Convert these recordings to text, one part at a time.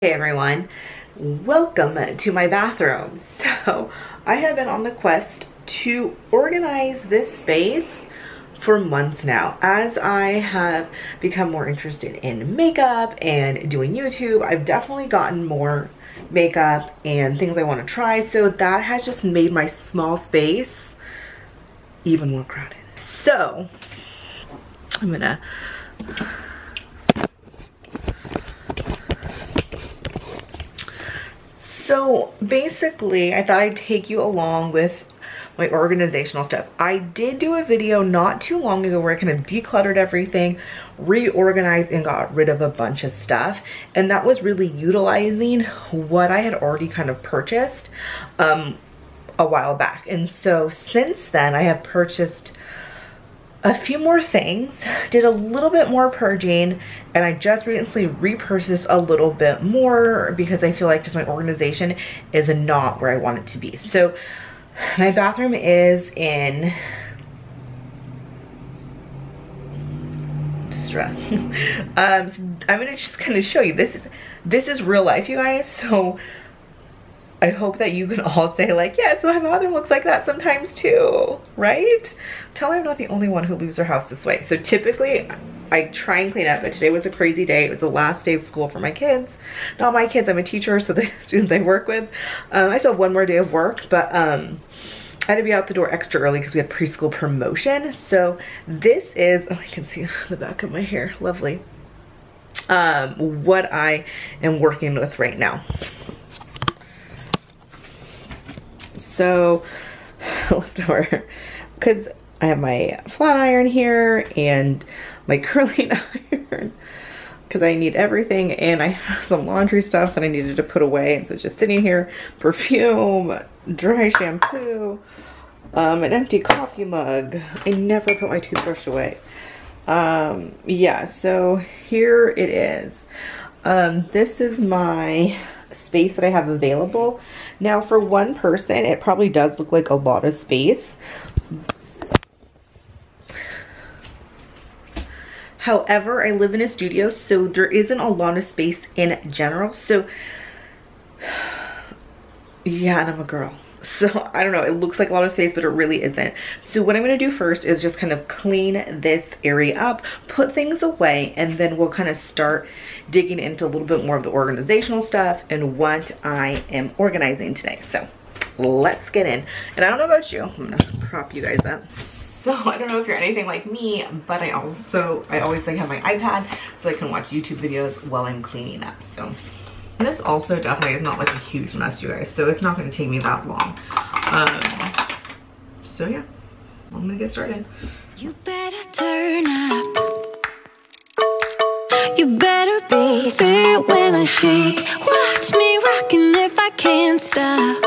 Hey everyone, welcome to my bathroom. So I have been on the quest to organize this space for months now. As I have become more interested in makeup and doing YouTube, I've definitely gotten more makeup and things I want to try, so that has just made my small space even more crowded. So I'm gonna So basically, I thought I'd take you along with my organizational stuff. I did do a video not too long ago where I kind of decluttered everything, reorganized, and got rid of a bunch of stuff. And that was really utilizing what I had already kind of purchased a while back. And so since then, I have purchased a few more things, did a little bit more purging, and I just recently repurchased a little bit more because I feel like just my organization is not where I want it to be. So my bathroom is in distress. I'm gonna just kind of show you this is real life, you guys. So I hope that you can all say like, yes, my bathroom looks like that sometimes too, right? Tell me I'm not the only one who leaves their house this way. So typically I try and clean up, but today was a crazy day. It was the last day of school for my kids. Not my kids, I'm a teacher, so the students I work with. I still have one more day of work, but I had to be out the door extra early because we had preschool promotion. So this is, oh, I can see the back of my hair, lovely. What I am working with right now. So leftover, because I have my flat iron here and my curling iron because I need everything, and I have some laundry stuff that I needed to put away, and so it's just sitting here. Perfume, dry shampoo, an empty coffee mug. I never put my toothbrush away. Yeah, so here it is. This is my space that I have available. Now for one person, it probably does look like a lot of space. However, I live in a studio, so there isn't a lot of space in general. So yeah, and I'm a girl. So I don't know, it looks like a lot of space, but it really isn't. So what I'm gonna do first is just kind of clean this area up, put things away, and then we'll kind of start digging into a little bit more of the organizational stuff and what I am organizing today. So let's get in. And I don't know about you, I'm gonna prop you guys up. So I don't know if you're anything like me, but I always like have my iPad so I can watch YouTube videos while I'm cleaning up. So and this also definitely is not like a huge mess, you guys, so it's not going to take me that long. So yeah, I'm gonna get started. You better turn up. You better be there when I shake. Watch me rocking if I can't stop.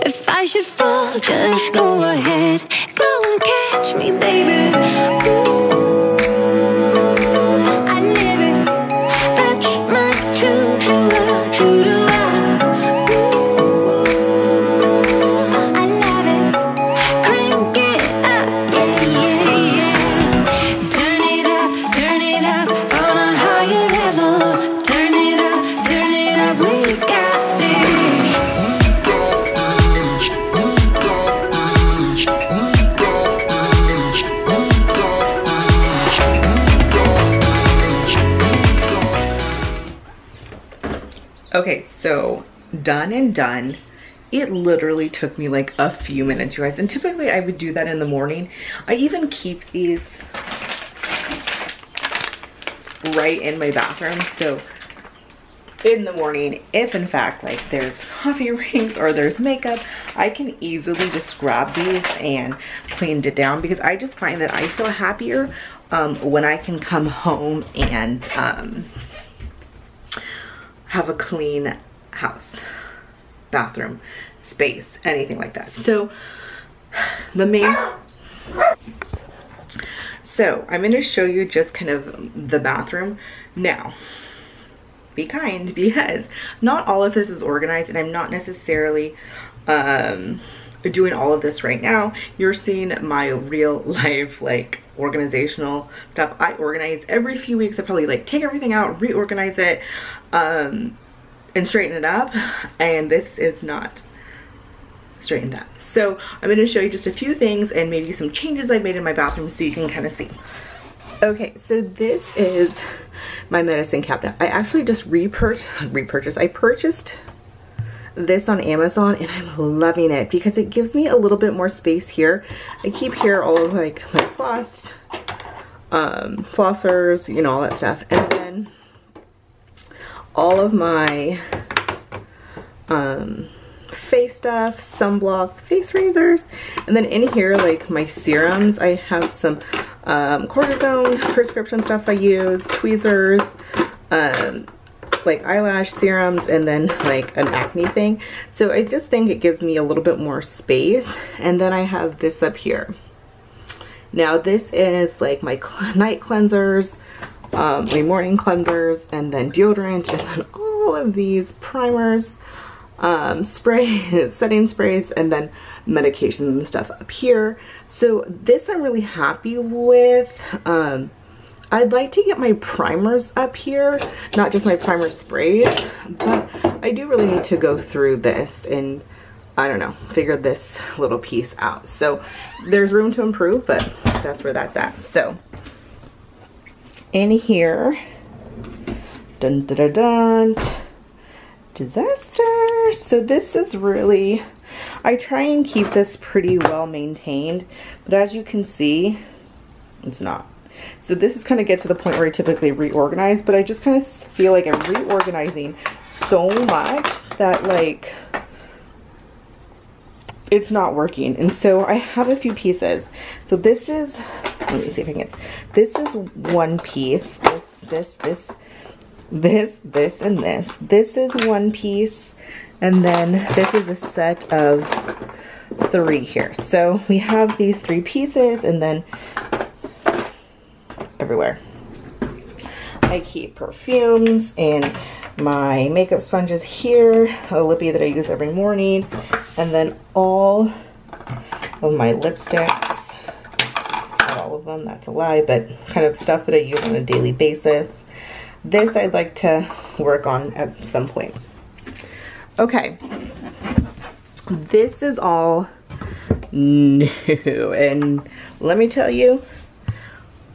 If I should fall, just go ahead. Go and catch me, baby. Ooh. Okay, so done and done. It literally took me like a few minutes, you guys, and typically I would do that in the morning. I even keep these right in my bathroom, so in the morning, if in fact like there's coffee rings or there's makeup, I can easily just grab these and clean it down, because I just find that I feel happier when I can come home and have a clean house, bathroom, space, anything like that. So I'm going to show you just kind of the bathroom. Now, be kind, because not all of this is organized, and I'm not necessarily doing all of this right now. You're seeing my real life like organizational stuff. I organize every few weeks. I probably like take everything out, reorganize it, and straighten it up. And this is not straightened up. So I'm going to show you just a few things and maybe some changes I've made in my bathroom so you can kind of see. Okay, so this is my medicine cabinet. I actually just repurchased. I purchased this on Amazon and I'm loving it because it gives me a little bit more space here. I keep here all of like my flossers, you know, all that stuff. And then all of my face stuff, sunblocks, face razors, and then in here like my serums. I have some cortisone prescription stuff I use, tweezers, like eyelash serums, and then like an acne thing. So I just think it gives me a little bit more space. And then I have this up here. Now this is like my night cleansers, my morning cleansers, and then deodorant, and then all of these primers, sprays, setting sprays, and then medications and stuff up here. So this I'm really happy with. I'd like to get my primers up here, not just my primer sprays, but I do really need to go through this and, I don't know, figure this little piece out. So there's room to improve, but that's where that's at. So in here, dun dun dun dun, disaster. So this is really, I try and keep this pretty well maintained, but as you can see, it's not. So this is kind of get to the point where I typically reorganize, but I just kind of feel like I'm reorganizing so much that like it's not working. And so I have a few pieces. So this is, let me see if I can get, this is one piece, this, and this. This is one piece, and then this is a set of 3 here. So we have these 3 pieces, and then everywhere I keep perfumes and my makeup sponges here, a lippy that I use every morning, and then all of my lipsticks, not all of them, that's a lie, but kind of stuff that I use on a daily basis. This I'd like to work on at some point. Okay, this is all new, and let me tell you,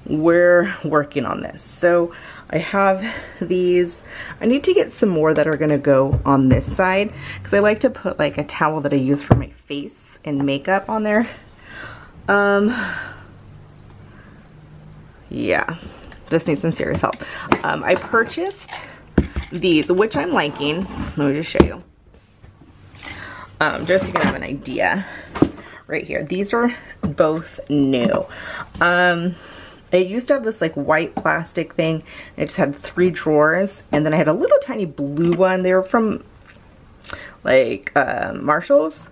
we're working on this. So I have these, I need to get some more that are gonna go on this side, because I like to put like a towel that I use for my face and makeup on there. Yeah, just need some serious help. I purchased these, which I'm liking. Let me just show you. Just so you can have an idea. Right here, these are both new. I used to have this like white plastic thing. It just had 3 drawers, and then I had a little tiny blue one. They were from like Marshall's,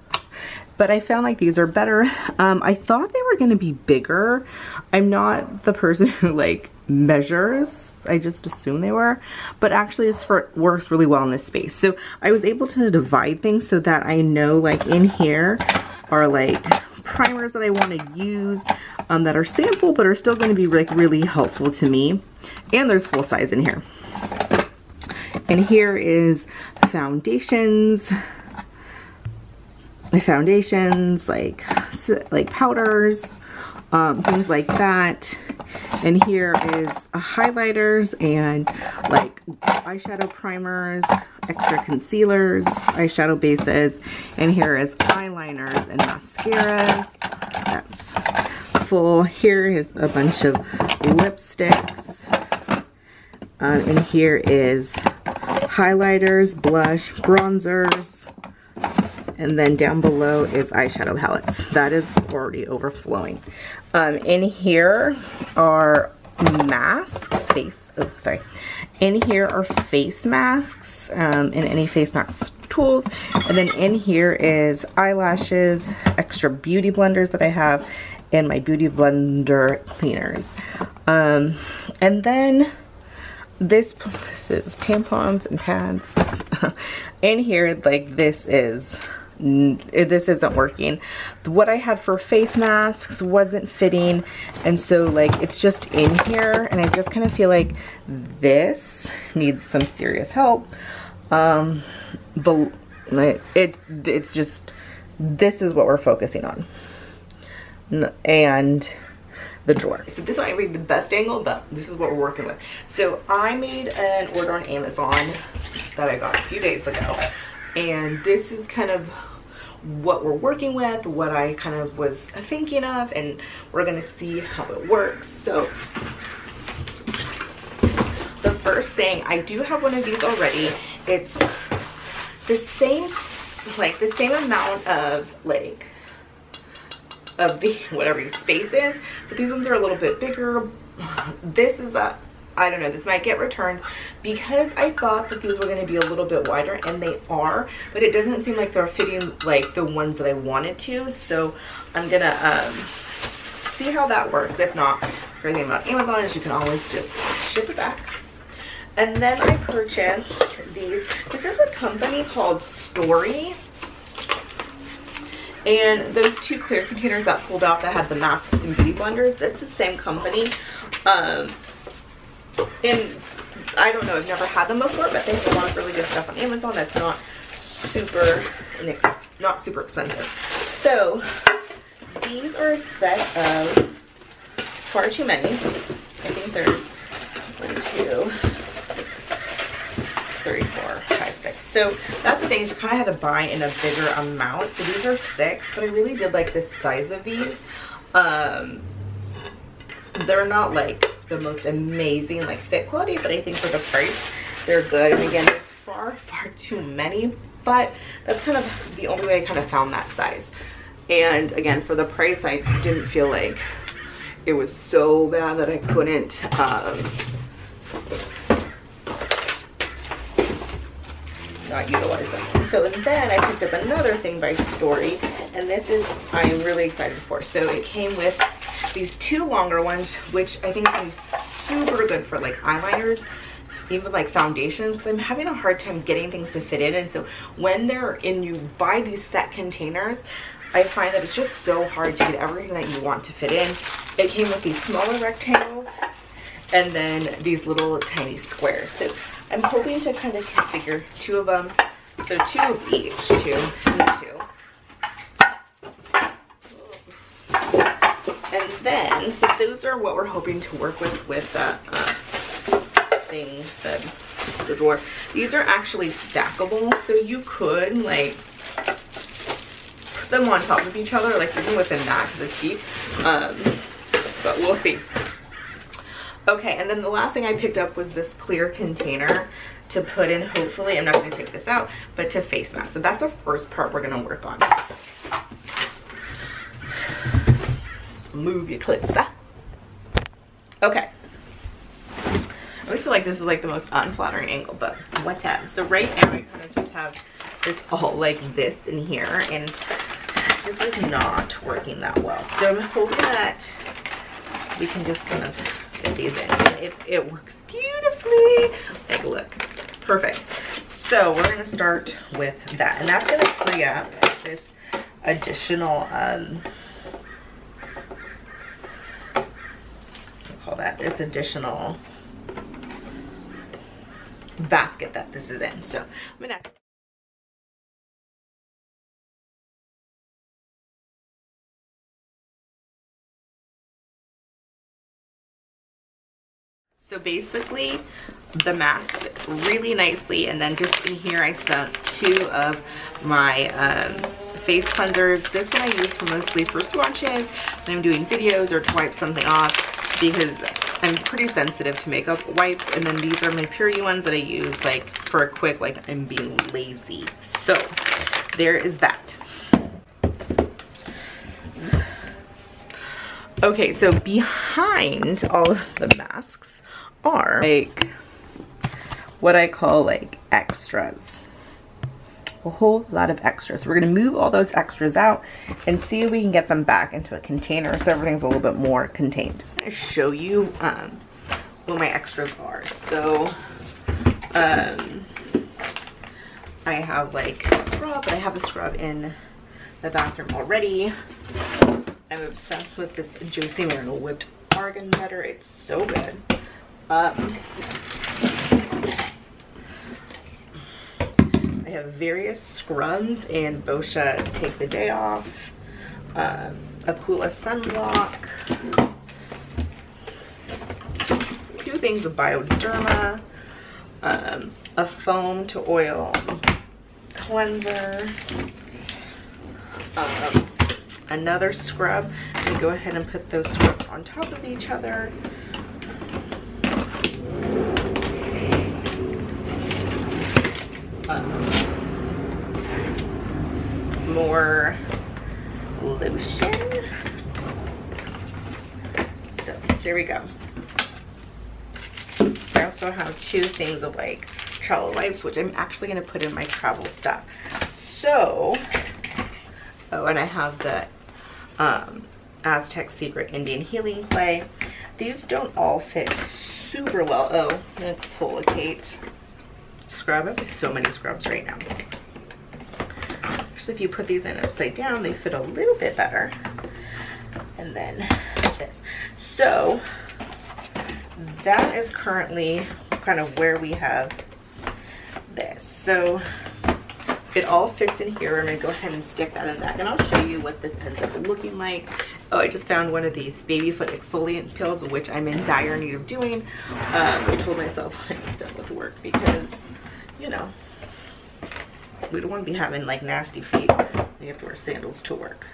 but I found like these are better. I thought they were gonna be bigger. I'm not the person who like measures. I just assume they were, but actually this works really well in this space. So I was able to divide things so that I know like in here are like primers that I want to use that are sample but are still going to be like really helpful to me. And there's full size in here. And here is foundations, like powders, things like that. And here is highlighters and like eyeshadow primers, extra concealers, eyeshadow bases, and here is eyeliners and mascaras. That's full. Here is a bunch of lipsticks, and here is highlighters, blush, bronzers, and then down below is eyeshadow palettes. That is already overflowing. In here are masks, in here are face masks, and any face mask tools. And then in here is eyelashes, extra beauty blenders that I have, and my beauty blender cleaners. And then this is tampons and pads. In here, like this is this isn't working. What I had for face masks wasn't fitting, and so like it's just in here, and I just kind of feel like this needs some serious help. But it's just, this is what we're focusing on, and the drawer. So this might be the best angle, but this is what we're working with. So I made an order on Amazon that I got a few days ago, and this is kind of what we're working with, what I kind of was thinking of, and we're gonna see how it works. So the first thing, I do have one of these already. It's the same, like the same amount of like of the whatever your space is, but these ones are a little bit bigger. This is a, I don't know, this might get returned because I thought that these were going to be a little bit wider, and they are, but it doesn't seem like they're fitting like the ones that I wanted to. So I'm gonna see how that works. If not, great thing about Amazon is you can always just ship it back. And then I purchased these. This is a company called Story, and those two clear containers that pulled out that had the masks and beauty blenders, that's the same company. And I don't know, I've never had them before, but they have a lot of really good stuff on Amazon that's not super expensive. So these are a set of far too many. I think there's 1, 2, 3, 4, 5, 6. So that's the thing, is you kind of had to buy in a bigger amount. So these are 6, but I really did like the size of these. They're not like the most amazing like fit quality, but I think for the price they're good. And again, there's far too many, but that's kind of the only way I kind of found that size. And again, for the price, I didn't feel like it was so bad that I couldn't not utilize them. So then I picked up another thing by Story, and this is, I'm really excited for. So it came with these 2 longer ones, which I think is going to be super good for like eyeliners, even like foundations, because I'm having a hard time getting things to fit in. And so when they're in, you buy these set containers, I find that it's just so hard to get everything that you want to fit in. It came with these smaller rectangles and then these little tiny squares. So I'm hoping to kind of configure 2 of them. So 2 of each, 2 and 2. And then, so those are what we're hoping to work with that thing, the drawer. These are actually stackable, so you could like put them on top of each other, like even within that, because it's deep. But we'll see. Okay, and then the last thing I picked up was this clear container to put in, hopefully, I'm not going to take this out, but to face mask. So that's the first part we're going to work on. Move your clips. Okay. I always feel like this is like the most unflattering angle, but whatever. So right now I kind of just have this all like this in here, and it just is not working that well. So I'm hoping that we can just kind of fit these in, and it works beautifully. Like, look, perfect. So we're gonna start with that, and that's gonna free up this additional this additional basket that this is in. So I'm gonna so basically the mask fit really nicely, and then just in here I stuck 2 of my face cleansers. This one I use for mostly for swatches when I'm doing videos or to wipe something off, because I'm pretty sensitive to makeup wipes. And then these are my purity ones that I use like for a quick, like I'm being lazy. So there is that. Okay, so behind all of the masks are like what I call like extras. A whole lot of extras. We're gonna move all those extras out and see if we can get them back into a container so everything's a little bit more contained. I'm gonna show you what my extras are. So I I have like scrub, but I have a scrub in the bathroom already. I'm obsessed with this Josie Marinol whipped argan butter. It's so good. I have various scrubs and Boscia Take the Day Off, Akula sunblock, 2 things of Bioderma, a foam to oil cleanser, another scrub. I'm gonna go ahead and put those scrubs on top of each other. More lotion. So there we go. I also have 2 things of like travel wipes, which I'm actually going to put in my travel stuff. So, oh, and I have the Aztec Secret Indian Healing Clay. These don't all fit super well. Oh, exfoliate scrub. I have so many scrubs right now. Actually, if you put these in upside down, they fit a little bit better. And then this. So that is currently kind of where we have this. So it all fits in here. I'm gonna go ahead and stick that in that, and I'll show you what this ends up looking like. Oh, I just found one of these baby foot exfoliant pills, which I'm in dire need of doing. I told myself I'm done with work because, you know, we don't want to be having like nasty feet. We have to wear sandals to work.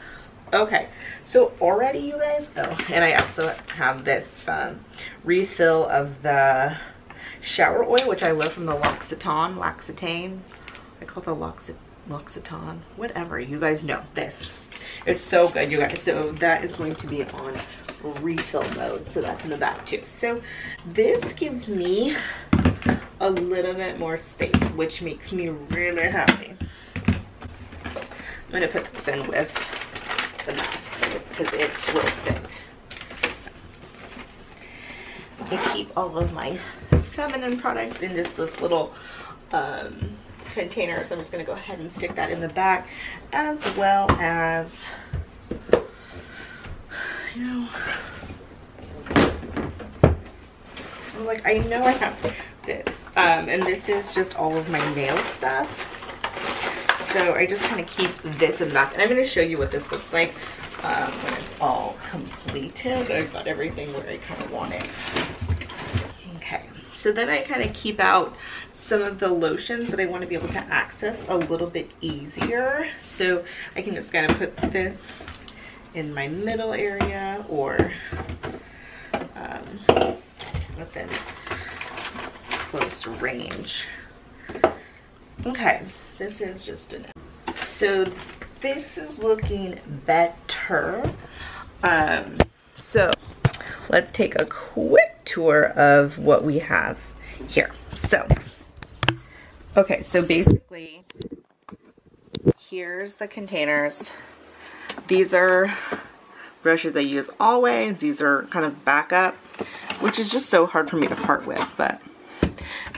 Okay, so already you guys, oh, and I also have this refill of the shower oil, which I love, from the L'Occitane. I call it the L'Occitane, whatever, you guys know this. It's so good, you guys. So that is going to be on refill mode, so that's in the back too. So this gives me a little bit more space, which makes me really happy. I'm gonna put this in with the masks because it will fit. I keep all of my feminine products in just this little container, so I'm just gonna go ahead and stick that in the back, as well as, you know, like, I know I have this, and this is just all of my nail stuff. So I just kind of keep this in the back, and I'm going to show you what this looks like when it's all completed. I've got everything where I kind of want it. Okay, so then I kind of keep out some of the lotions that I want to be able to access a little bit easier. So I can just kind of put this in my middle area, or within close range. Okay, this is just enough. So this is looking better. So let's take a quick tour of what we have here. So, okay, so basically here's the containers. These are brushes I use always. These are kind of backup, which is just so hard for me to part with, but,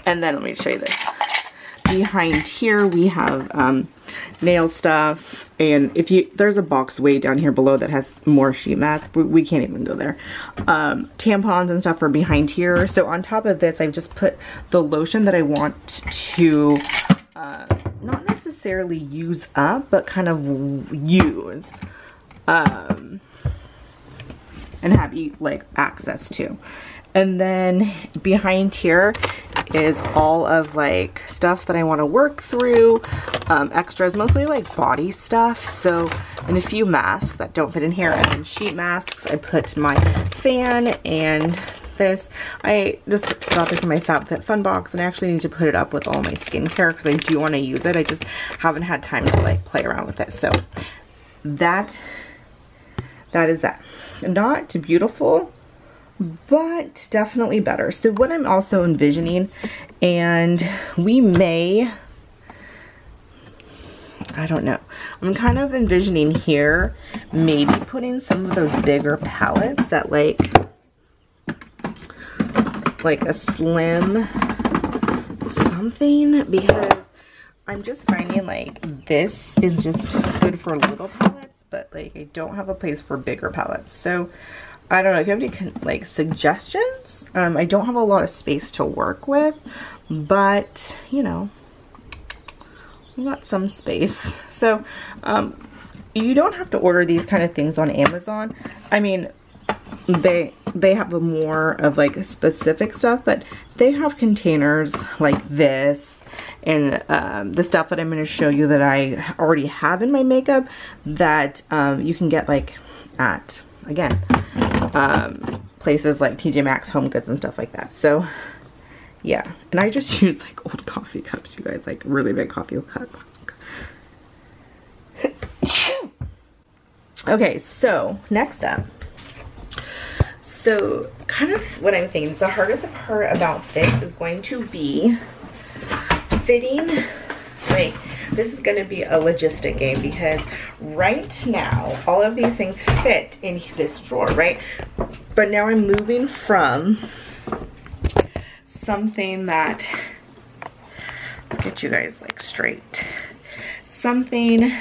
and then let me show you this. Behind here we have nail stuff, and if you, there's a box way down here below that has more sheet masks. We can't even go there. Tampons and stuff are behind here. So on top of this, I've just put the lotion that I want to not necessarily use up, but kind of use and have like access to. And then behind here is all of like stuff that I want to work through, extras, mostly like body stuff. So, and a few masks that don't fit in here, and then sheet masks. I put my fan and this. I just got this in my FabFitFun box, and I actually need to put it up with all my skincare because I do want to use it. I just haven't had time to like play around with it. So that is that. Not beautiful, but definitely better. So what I'm also envisioning, and we may, I don't know, I'm kind of envisioning here maybe putting some of those bigger palettes that like a slim something, because I'm just finding like this is just good for little palettes, but like I don't have a place for bigger palettes. So I don't know if you have any like suggestions. I don't have a lot of space to work with, but you know, we got some space. So you don't have to order these kind of things on Amazon. I mean, they have a more of like specific stuff, but they have containers like this and the stuff that I'm going to show you that I already have in my makeup that you can get like at, again, places like TJ Maxx, Home Goods and stuff like that. So yeah, and I just use like old coffee cups, you guys, like really big coffee cups. Okay, so next up. So kind of what I'm thinking is the hardest part about this is going to be fitting. Like, this is going to be a logistic game because right now all of these things fit in this drawer, right? But now I'm moving from something that, let's get you guys like straight, something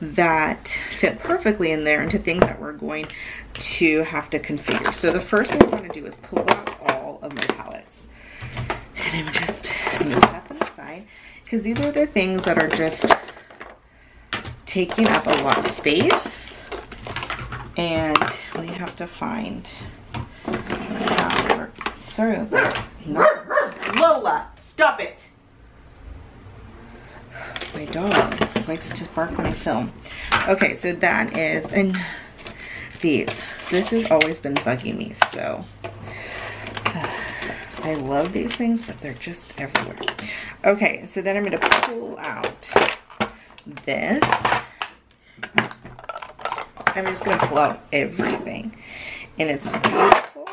that fit perfectly in there into things that we're going to have to configure. So the first thing I'm going to do is pull out all of my palettes, and I'm going to set them aside because these are the things that are just taking up a lot of space, and we have to find how to work. Sorry about that. No. Lola, stop it. My dog likes to bark when I film. Okay, so that is, and this has always been bugging me, so I love these things, but they're just everywhere. Okay, so then I'm going to pull out this. I'm just going to pull out everything, and it's beautiful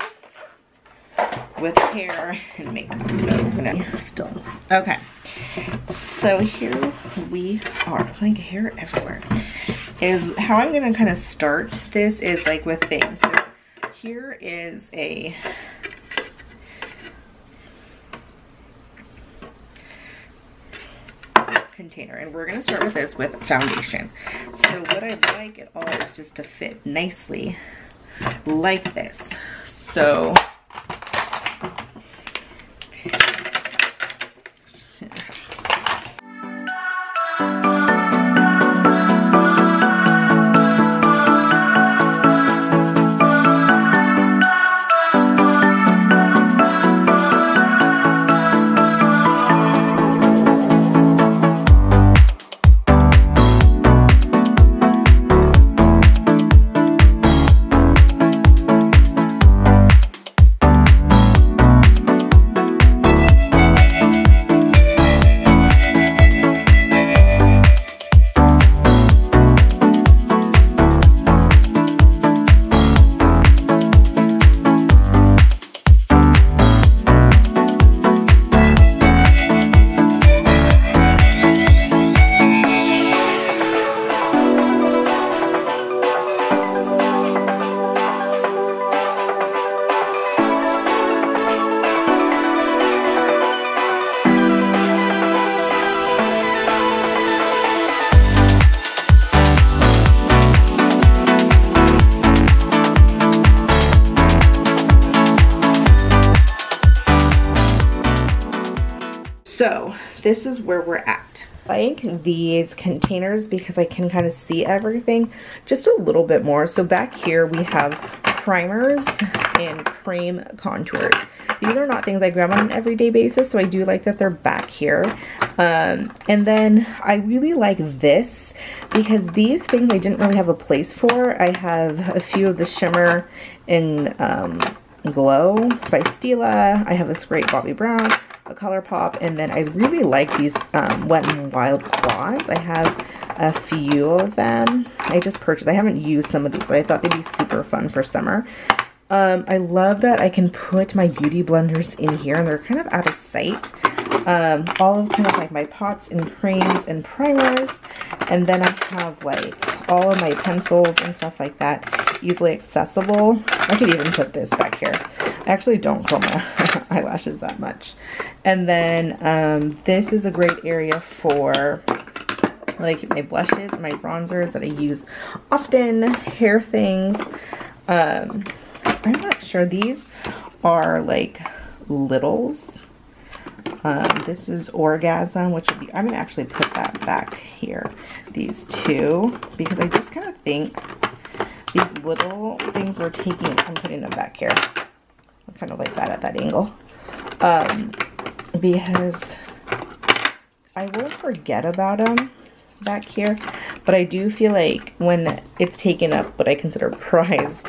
with hair and makeup. So I'm gonna still, okay, so here we are, like hair everywhere. Is how I'm gonna kind of start this is like with things. So here is a container, and we're gonna start with this with foundation. So what I like it all is just to fit nicely like this. So So this is where we're at. I like these containers because I can kind of see everything just a little bit more. So back here we have primers and cream contours. These are not things I grab on an everyday basis, so I do like that they're back here. And then I really like this because these things I didn't really have a place for. I have a few of the shimmer in Glow by Stila. I have this great Bobbi Brown, a ColourPop, and then I really like these Wet n Wild quads. I have a few of them. I just purchased. I haven't used some of these, but I thought they'd be super fun for summer. I love that I can put my beauty blenders in here and they're kind of out of sight. All of kind of like my pots and creams and primers, and then I have like all of my pencils and stuff like that easily accessible. I could even put this back here. I actually don't curl my eyelashes that much. And then this is a great area for like my blushes, my bronzers that I use often, hair things. I'm not sure. These are like littles. This is Orgasm, which would be, I'm gonna actually put that back here, these two, because I just kind of think these little things we're taking, I'm putting them back here, kind of like that at that angle, because I will forget about them back here, but I do feel like when it's taken up what I consider prized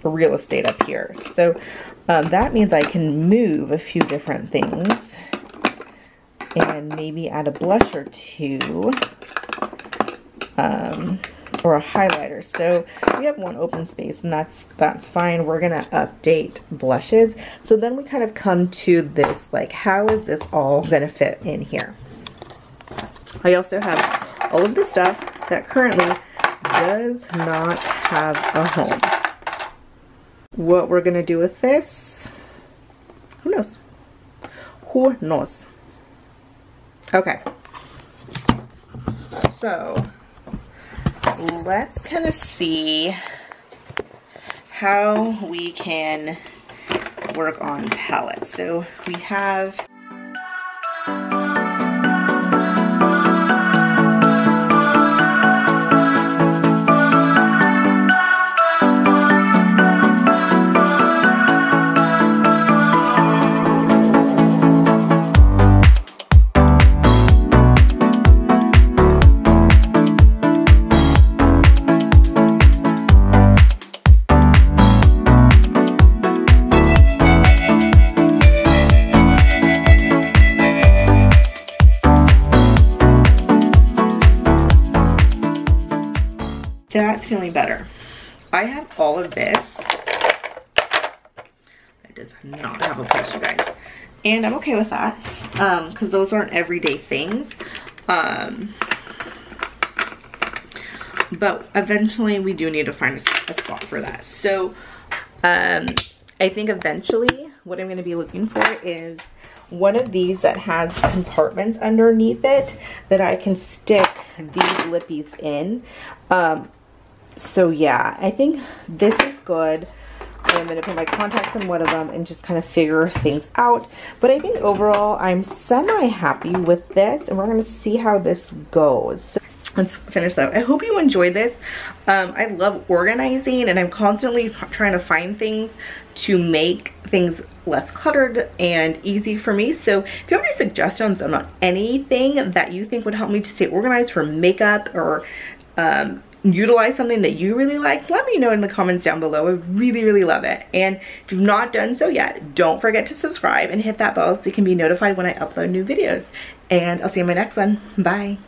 real estate up here. So that means I can move a few different things and maybe add a blush or two or a highlighter. So we have one open space, and that's fine. We're gonna update blushes. So then we kind of come to this, like, how is this all gonna fit in here? I also have all of the stuff that currently does not have a home. What we're gonna do with this, who knows? Who knows? Okay, so let's kind of see how we can work on palettes. So we have that's feeling better. I have all of this. It does not have a brush, you guys. And I'm okay with that, because those aren't everyday things. But eventually we do need to find a spot for that. So I think eventually what I'm gonna be looking for is one of these that has compartments underneath it that I can stick these lippies in. So yeah, I think this is good. I'm going to put my contacts in one of them and just kind of figure things out. But I think overall I'm semi-happy with this, and we're going to see how this goes. So let's finish up. I hope you enjoyed this. I love organizing, and I'm constantly trying to find things to make things less cluttered and easy for me. So if you have any suggestions on anything that you think would help me to stay organized for makeup, or utilize something that you really like, let me know in the comments down below. I would really love it. And if you've not done so yet, don't forget to subscribe and hit that bell so you can be notified when I upload new videos. And I'll see you in my next one. Bye.